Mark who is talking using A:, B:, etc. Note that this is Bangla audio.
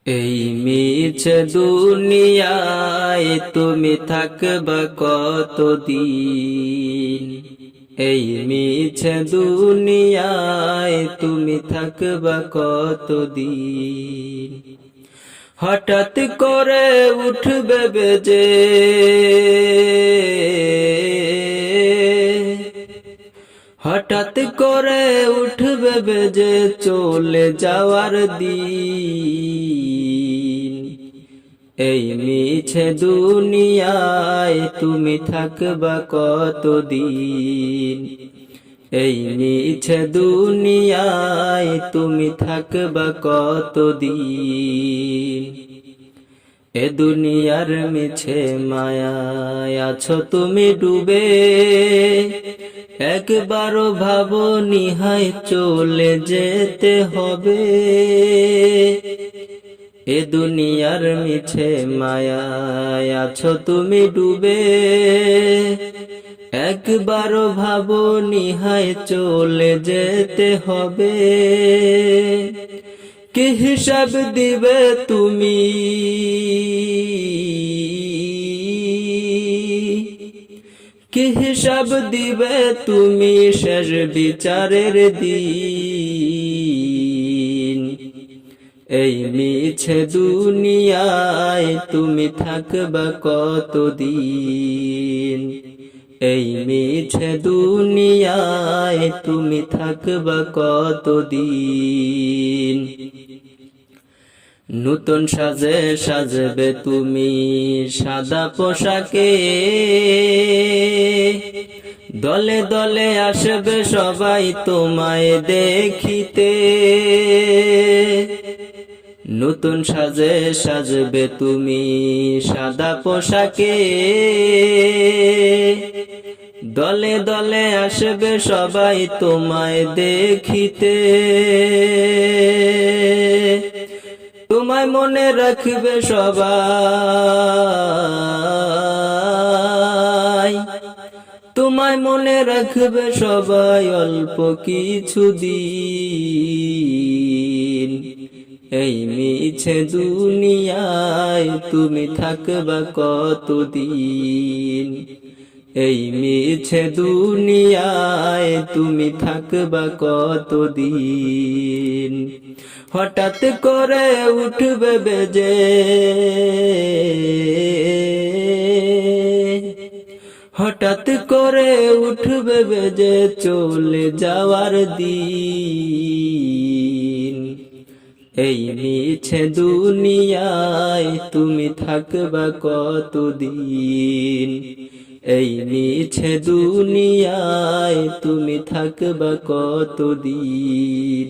A: এই মিছে দুনিয়ায় তুমি থাকবা কতদিন। এই মিছে দুনিয়ায় তুমি থাকবা কতদিন। হঠাৎ করে উঠবে বেজে হঠাৎ করে উঠবে বেজে চলে যাওয়ার দিন। এই মিছে দুনিয়ায় তুমি থাকবা কতদিন। এই মিছে দুনিয়ায় তুমি থাকবা কতদিন। এ দুনিয়ার মিছে মায়ায় আছো তুমি ডুবে, একবারও ভাবো নিহায় চলে যেতে হবে। এ দুনিয়ার মিছে মায়ায় আছো তুমি ডুবে, একবারও ভাবো নিহায় চলে যেতে হবে। কি হিসাব দিবে তুমি, কি হিসাব দিবে তুমি শেষ বিচারের দিন। এই মিছে দুনিয়ায় তুমি থাকবা কতদিন। এই মিছে দুনিয়ায় তুমি থাকবা কতদিন। নতুন সাজে সাজবে তুমি সাদা পোশাকে, দলে দলে আসবে সবাই তোমায় দেখিতে। নতুন সাজে সাজবে তুমি সাদা পোশাকে, দলে দলে আসবে সবাই তোমায় দেখিতে। তোমায় মনে রাখবে সবাই, তোমায় মনে রাখবে সবাই অল্প কিছু দিন। এই মিছে দুনিয়ায় তুমি থাকবা কতদিন। এই মিছে দুনিয়ায় তুমি থাকবা কতদিন। হঠাৎ করে উঠবে বেজে, হঠাৎ করে উঠবে বেজে চলে যাওয়ার দিন। এই মিছে দুনিয়ায় তুমি থাকবা কতদিন। এই মিছে দুনিয়ায় তুমি থাকবা কতদিন।